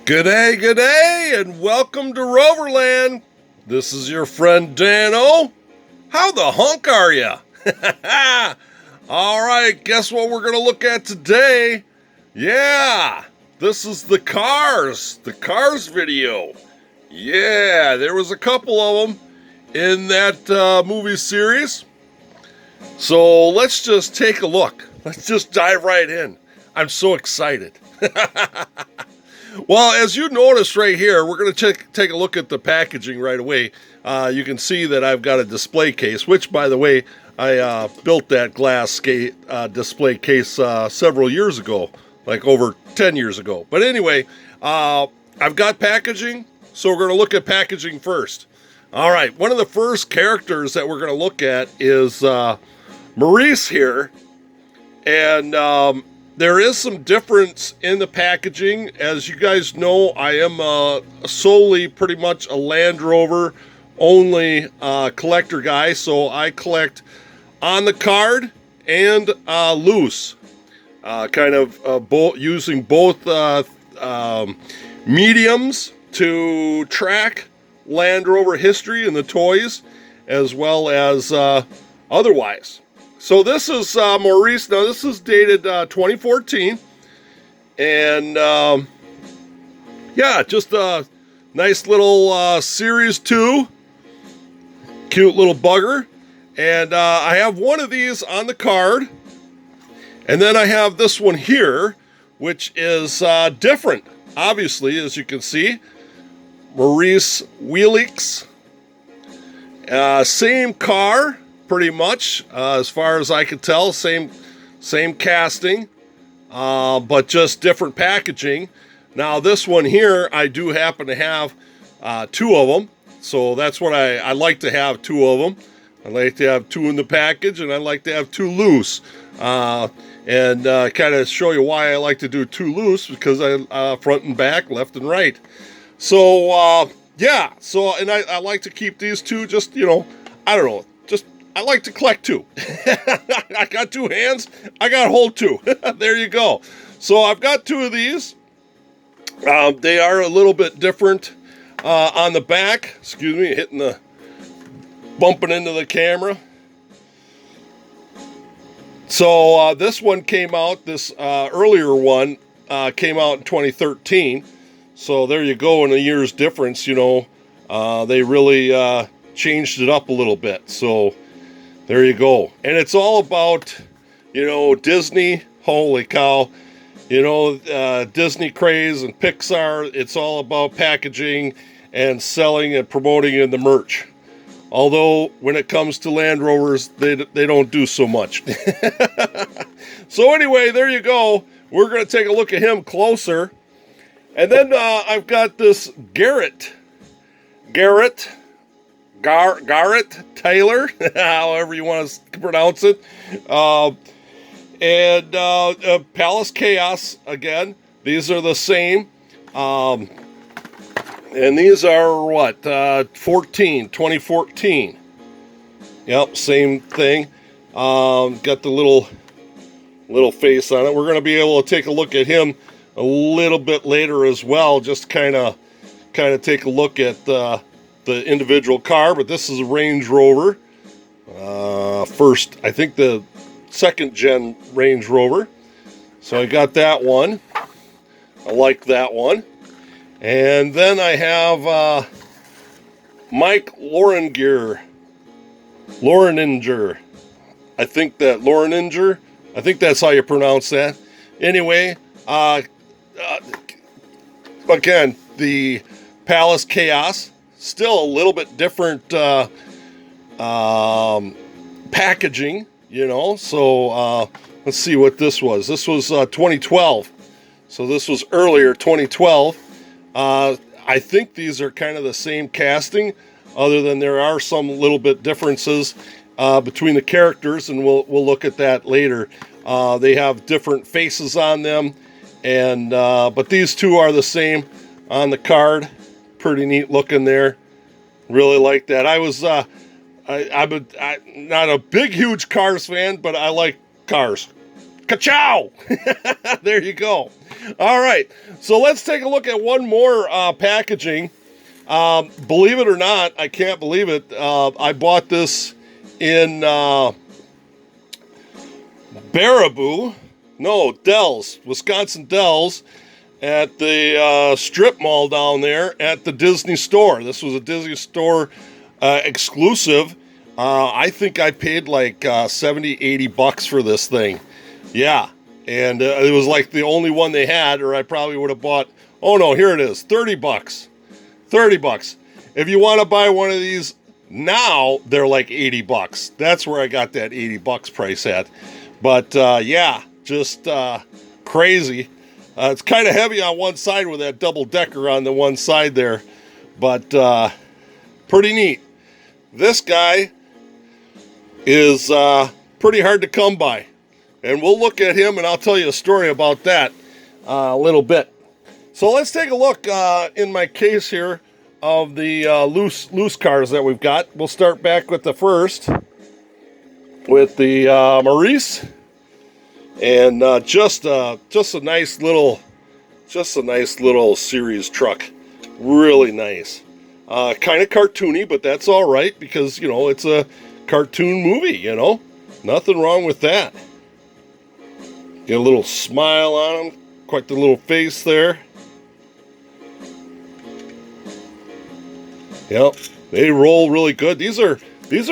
Good day, and welcome to Roverland. This is your friend Dano. How the hunk are ya? All right, guess what we're gonna look at today? Yeah, this is the Cars video. Yeah, there was a couple of them in that movie series. So let's just take a look. Let's just dive right in. I'm so excited. Well, as you notice right here, we're going to take a look at the packaging right away. You can see that I've got a display case, which, by the way, I built that glass display case several years ago, like over 10 years ago. But anyway, I've got packaging, so we're going to look at packaging first. All right, one of the first characters that we're going to look at is Maurice here, and there is some difference in the packaging. As you guys know, I am solely pretty much a Land Rover only collector guy, so I collect on the card and loose, using both mediums to track Land Rover history and the toys, as well as otherwise. So this is Maurice. Now this is dated 2014, and yeah, just a nice little Series 2, cute little bugger. And I have one of these on the card, and then I have this one here, which is different, obviously, as you can see. Maurice Wheelix, same car. Pretty much, as far as I could tell, same casting, but just different packaging. Now this one here, I do happen to have two of them, so that's what I like to have, two of them. I like to have two in the package, and I like to have two loose. And kind of show you why I like to do two loose, because I front and back, left and right. So yeah, and I like to keep these two, just, I don't know, I like to collect two. I got two hands. I got to hold two. There you go. So I've got two of these. They are a little bit different on the back. Excuse me, bumping into the camera. So this one came out, this earlier one came out in 2013. So there you go, in a year's difference, they really changed it up a little bit. So there you go. And it's all about, Disney. Holy cow. Disney craze and Pixar. It's all about packaging and selling and promoting in the merch. Although, when it comes to Land Rovers, they don't do so much. So anyway, there you go. We're going to take a look at him closer. And then I've got this Garrett Taylor, however you want to pronounce it, and Palace Chaos again. These are the same, and these are 2014. Yep, same thing. Got the little face on it. We're going to be able to take a look at him a little bit later as well. Just kind of take a look at the individual car, but this is a Range Rover. I think the second gen Range Rover. So I got that one. I like that one. And then I have Mike Lorininger. I think that's how you pronounce that. Anyway, again, the Palace Chaos. Still a little bit different packaging, So let's see what this was. This was 2012. So this was earlier, 2012. I think these are kind of the same casting, other than there are some little bit differences between the characters, and we'll look at that later. They have different faces on them, and but these two are the same on the card. Pretty neat looking there. Really like that. I'm not a big, huge Cars fan, but I like cars. Ka-chow! There you go. All right, so let's take a look at one more packaging. Believe it or not, I can't believe it. I bought this in Baraboo, no, Dells, Wisconsin Dells, at the strip mall down there at the Disney store. This was a Disney store exclusive. I think I paid like 70, 80 bucks for this thing. Yeah. And it was like the only one they had, or I probably would have bought, oh no, here it is, 30 bucks. 30 bucks. If you want to buy one of these now, they're like 80 bucks. That's where I got that 80 bucks price at. But yeah, just crazy. It's kind of heavy on one side with that double decker on the one side there, but pretty neat. This guy is pretty hard to come by. And we'll look at him, and I'll tell you a story about that a little bit. So let's take a look in my case here of the loose cars that we've got. We'll start back with the first, with the Maurice, and just a nice little series truck. Really nice. Kind of cartoony, but that's all right because it's a cartoon movie. Nothing wrong with that. Get a little smile on them, quite the little face there. Yep, they roll really good. These are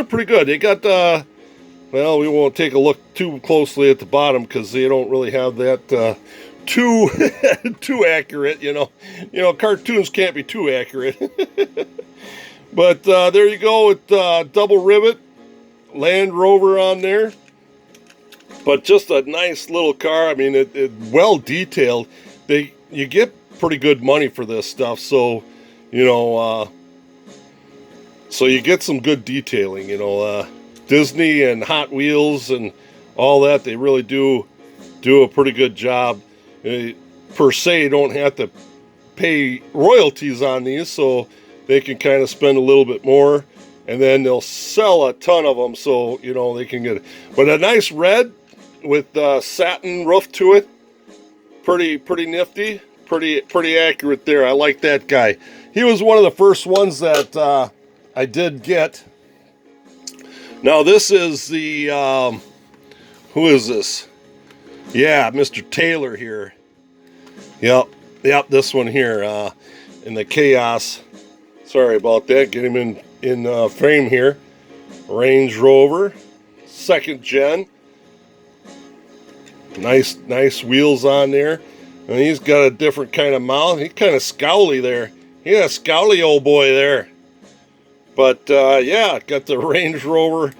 pretty good. They got well, we won't take a look too closely at the bottom because they don't really have that too accurate. Cartoons can't be too accurate. But there you go with double rivet Land Rover on there. But just a nice little car. I mean, it well detailed. You get pretty good money for this stuff. So, so you get some good detailing. Disney and Hot Wheels and all that. They really do a pretty good job. Per se, don't have to pay royalties on these, so they can kind of spend a little bit more, and then they'll sell a ton of them, so they can get it. But a nice red with satin roof to it, pretty nifty, pretty accurate there. I like that guy. He was one of the first ones that I did get. Now this is the who is this? Yeah, Mr. Taylor here. Yep, this one here in the Chaos. Sorry about that. Get him in frame here. Range Rover, 2nd gen. Nice wheels on there. And he's got a different kind of mouth. He's kind of scowly there. He's a scowly old boy there. But yeah, got the Range Rover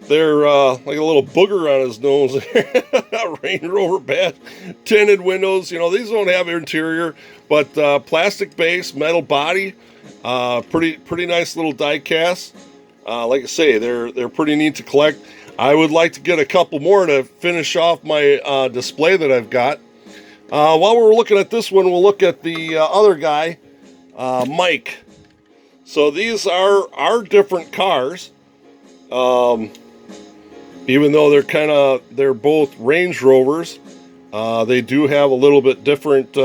there, like a little booger on his nose there. Range Rover badge. Tinted windows. These don't have interior, but plastic base, metal body. Pretty nice little die cast. Like I say, they're pretty neat to collect. I would like to get a couple more to finish off my display that I've got. While we're looking at this one, we'll look at the other guy, Mike. So these are different cars. Even though they're both Range Rovers, they do have a little bit different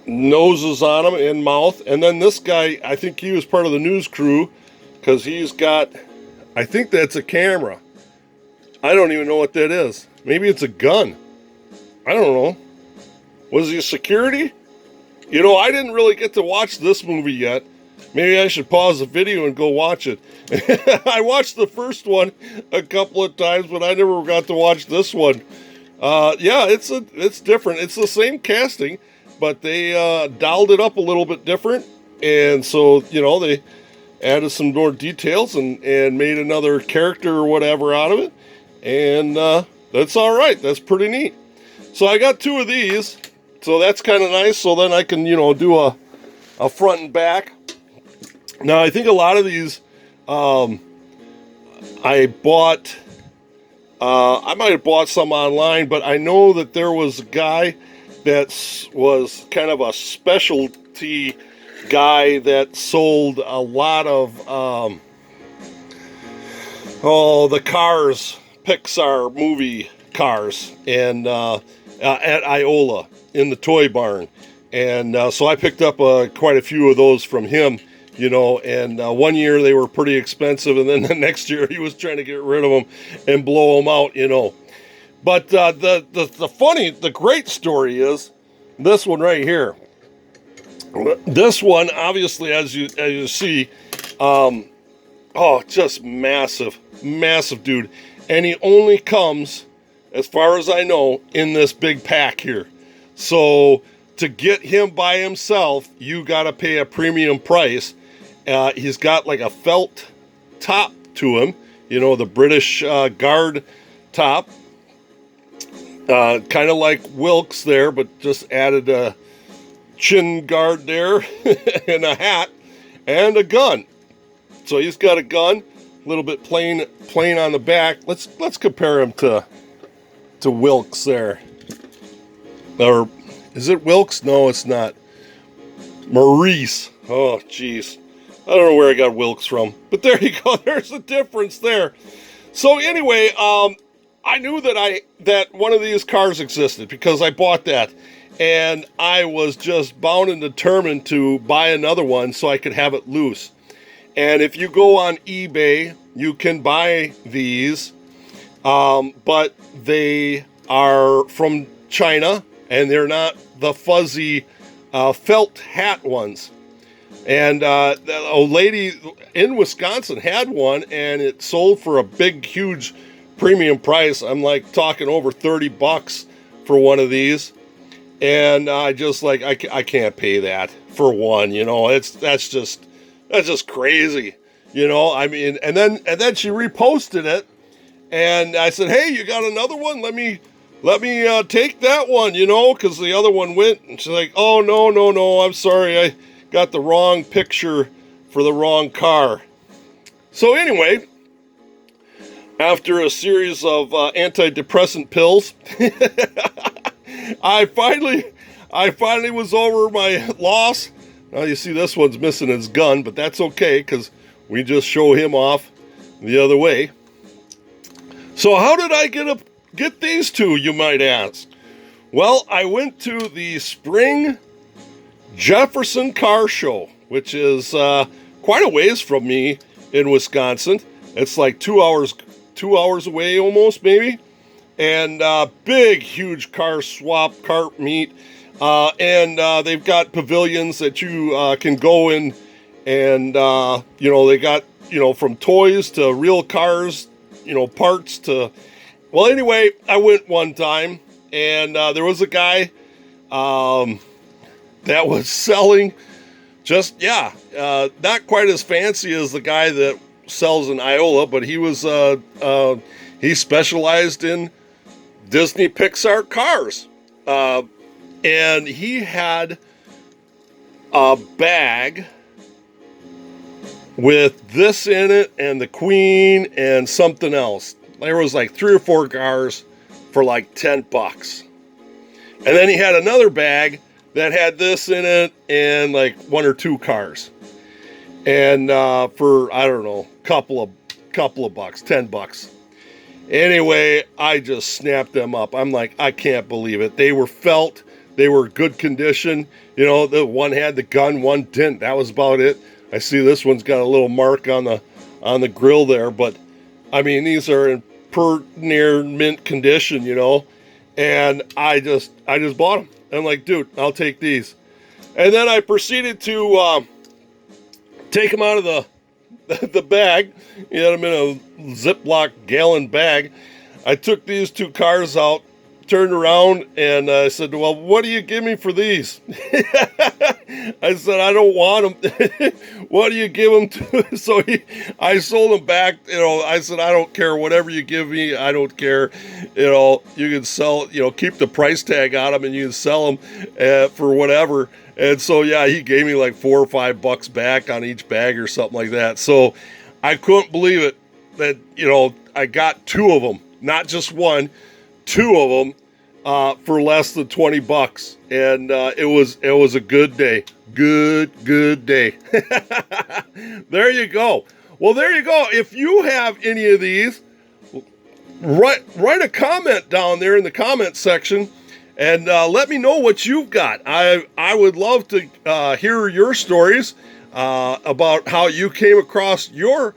noses on them and mouth. And then this guy, I think he was part of the news crew because he's got, I think that's a camera. I don't even know what that is. Maybe it's a gun. I don't know. Was he security? I didn't really get to watch this movie yet. Maybe I should pause the video and go watch it. I watched the first one a couple of times, but I never got to watch this one. Yeah, it's different. It's the same casting, but they dialed it up a little bit different. And so, they added some more details and made another character or whatever out of it. And that's all right. That's pretty neat. So I got 2 of these. So that's kind of nice. So then I can, do a front and back. Now, I think a lot of these I bought, I might have bought some online, but I know that there was a guy that was kind of a specialty guy that sold a lot of, the cars, Pixar movie cars. And at Iola in the toy barn. And so I picked up quite a few of those from him, and one year they were pretty expensive, and then the next year he was trying to get rid of them and blow them out, But the great story is this one right here. This one, obviously, as you see, just massive dude. And he only comes, as far as I know, in this big pack here. So to get him by himself, you got to pay a premium price. He's got like a felt top to him, the British guard top. Kind of like Wilkes there, but just added a chin guard there and a hat and a gun. So he's got a gun, a little bit plain on the back. Let's compare him to Wilkes there. Or is it Wilkes? No, it's not. Maurice. Oh, jeez. I don't know where I got Wilkes from, but there you go. There's a difference there. So anyway, I knew that one of these cars existed because I bought that, and I was just bound and determined to buy another one so I could have it loose. And if you go on eBay, you can buy these, but they are from China, and they're not the fuzzy felt hat ones. And a lady in Wisconsin had one, and it sold for a big, huge premium price. I'm like talking over $30 for one of these. And I just like, I can't pay that for one, that's just crazy, I mean, and then she reposted it, and I said, hey, you got another one? Let me take that one, because the other one went, and she's like, oh, no, I'm sorry, I got the wrong picture for the wrong car. So anyway, after a series of antidepressant pills, I finally was over my loss. Now you see this one's missing his gun, but that's okay because we just show him off the other way. So how did I get these two, you might ask? Well, I went to the Spring Jefferson Car Show, which is quite a ways from me in Wisconsin. It's like 2 hours away almost, maybe. And big, huge car meet. And they've got pavilions that you can go in, and, they got, from toys to real cars, parts to... Well, anyway, I went one time, and there was a guy that was selling not quite as fancy as the guy that sells in Iola, but he was, he specialized in Disney Pixar cars. And he had a bag with this in it and the Queen and something else. There was like 3 or 4 cars for like $10. And then he had another bag that had this in it and like 1 or 2 cars. And for, I don't know, couple of bucks, $10. Anyway, I just snapped them up. I'm like, I can't believe it. They were felt. They were good condition. The one had the gun, one didn't. That was about it. I see this one's got a little mark on the grill there, but I mean, these are in near mint condition, and I just bought them. I'm like, dude, I'll take these. And then I proceeded to take them out of the bag. He had them in a Ziploc gallon bag. I took these 2 cars out, turned around, and I said, well, what do you give me for these? I said, I don't want them. What do you give them to? So I sold them back. I said, I don't care. Whatever you give me, I don't care. You can sell, keep the price tag on them, and you can sell them for whatever. And so, yeah, he gave me like $4 or $5 back on each bag or something like that. So I couldn't believe it that, I got 2 of them, not just one, 2 of them for less than $20. And it was a good day. Good day. There you go. Well, there you go. If you have any of these, write a comment down there in the comment section And let me know what you've got. I would love to hear your stories about how you came across your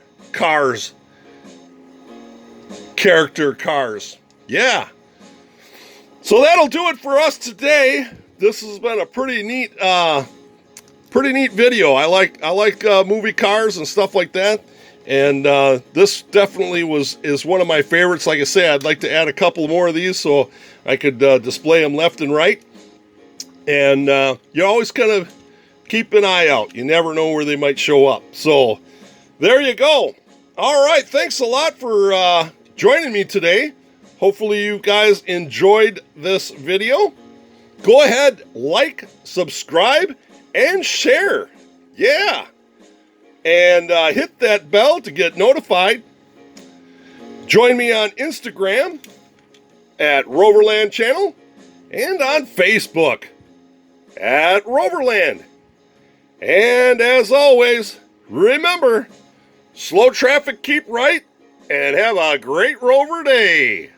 character cars. Yeah. So that'll do it for us today. This has been a pretty neat video. I like movie cars and stuff like that. And this definitely is one of my favorites. Like I say, I'd like to add a couple more of these so I could display them left and right. And you always kind of keep an eye out. You never know where they might show up. So there you go. All right. Thanks a lot for joining me today. Hopefully you guys enjoyed this video. Go ahead, like, subscribe, and share. Yeah. And hit that bell to get notified. Join me on Instagram at Roverland Channel and on Facebook at Roverland. And as always, remember, slow traffic, keep right, and have a great Rover day.